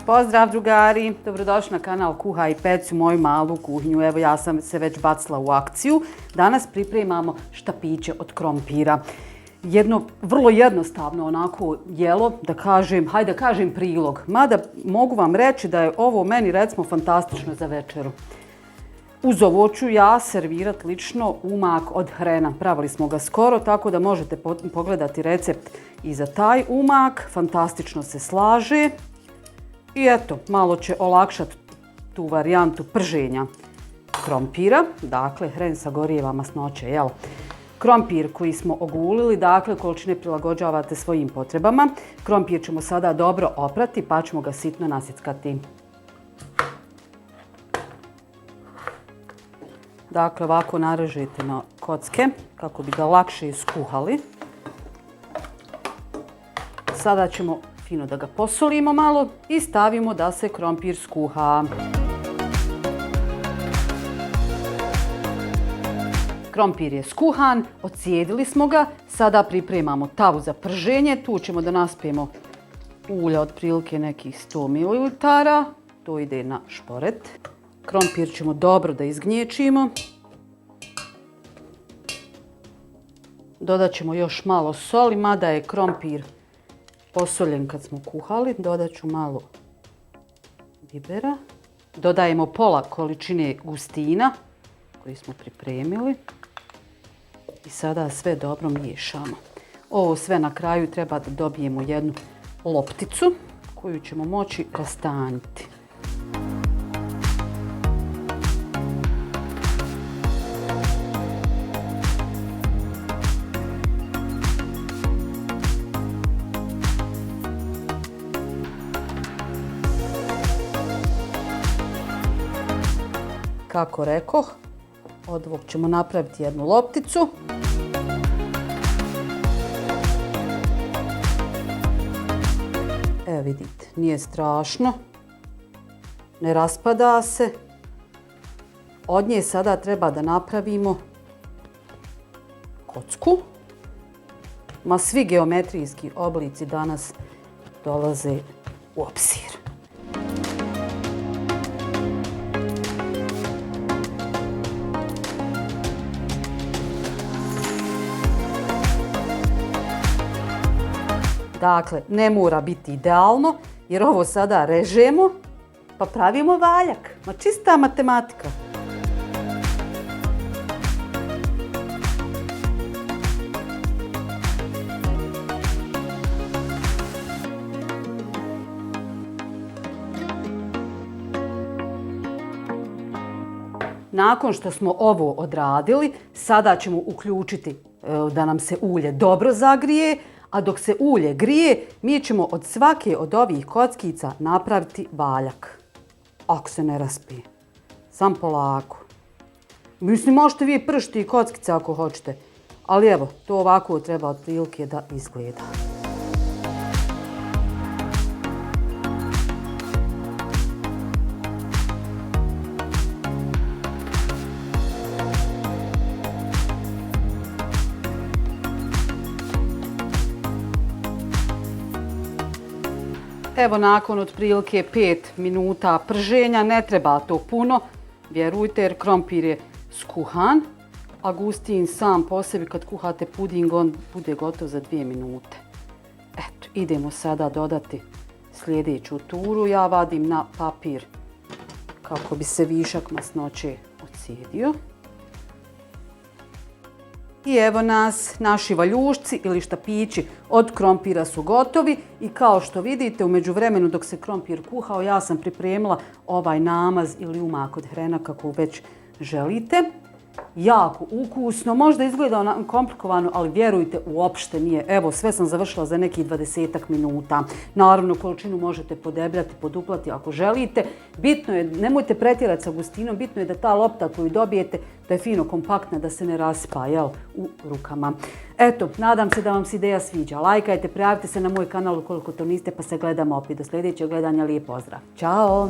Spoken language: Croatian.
Pozdrav drugari, dobrodošli na kanal Kuhaj i Peci, moju malu kuhinju. Evo ja sam se već bacila u akciju. Danas pripremamo štapiće od krompira. Jedno vrlo jednostavno onako jelo, hajde da kažem prilog. Mada mogu vam reći da je ovo meni recimo fantastično za večeru. Uz ovo ću ja servirati lično umak od hrena. Pravili smo ga skoro, tako da možete pogledati recept i za taj umak. Fantastično se slaže. I eto, malo će olakšati tu varijantu prženja krompira. Dakle, hren sagorijeva masnoće, jel? Krompir koji smo ogulili, dakle, količine prilagođavate svojim potrebama. Krompir ćemo sada dobro oprati, pa ćemo ga sitno nasjeckati. Dakle, ovako narežite na kocke kako bi ga lakše iskuhali. Sada ćemo fino da ga posolimo malo i stavimo da se krompir skuha. Krompir je skuhan, ocijedili smo ga, sada pripremamo tavu za prženje. Tu ćemo da naspijemo ulja otprilike nekih 100 ml. To ide na šporet. Krompir ćemo dobro da izgnječimo. Dodat ćemo još malo soli, mada je krompir posoljen kad smo kuhali. Dodat ću malo bibera. Dodajemo pola količine gustina koji smo pripremili. I sada sve dobro miješamo. Ovo sve na kraju treba da dobijemo jednu lopticu koju ćemo moći rastanjiti. Kako rekoh, od ovog ćemo napraviti jednu lopticu. Evo vidite, nije strašno. Ne raspada se. Od nje sada treba da napravimo kocku. Ma svi geometrijski oblici danas dolaze u obzir. Dakle, ne mora biti idealno, jer ovo sada režemo, pa pravimo valjak. Ma čista matematika. Nakon što smo ovo odradili, sada ćemo uključiti da nam se ulje dobro zagrije. A dok se ulje grije, mi ćemo od svake od ovih kockica napraviti valjak. Ako se ne raspije. Sam polako. Mislim, možete vi pršiti i kockice ako hoćete. Ali evo, to ovako treba otprilike da izgleda. Evo nakon otprilike 5 minuta prženja, ne treba to puno, vjerujte jer krompir je skuhan, a gustin sam po sebi kad kuhate puding on bude gotov za 2 minute. Eto, idemo sada dodati sljedeću turu. Ja vadim na papir kako bi se višak masnoće ocijedio. I evo nas, naši valjušci ili štapići od krompira su gotovi i kao što vidite u međuvremenu dok se krompir kuhao ja sam pripremila ovaj namaz ili umak od hrena kako već želite. Jako ukusno, možda izgleda komplikovano, ali vjerujte uopšte nije. Evo sve sam završila za nekih 20 minuta. Naravno količinu možete podebljati, poduplati ako želite. Bitno je, nemojte pretjerati sa gustinom, bitno je da ta lopta koju dobijete da je fino kompaktna, da se ne raspa u rukama. Eto, nadam se da vam se ideja sviđa. Lajkajte, prijavite se na moj kanal ukoliko to niste pa se gledamo opet. Do sljedećeg gledanja, lijep pozdrav. Ćao!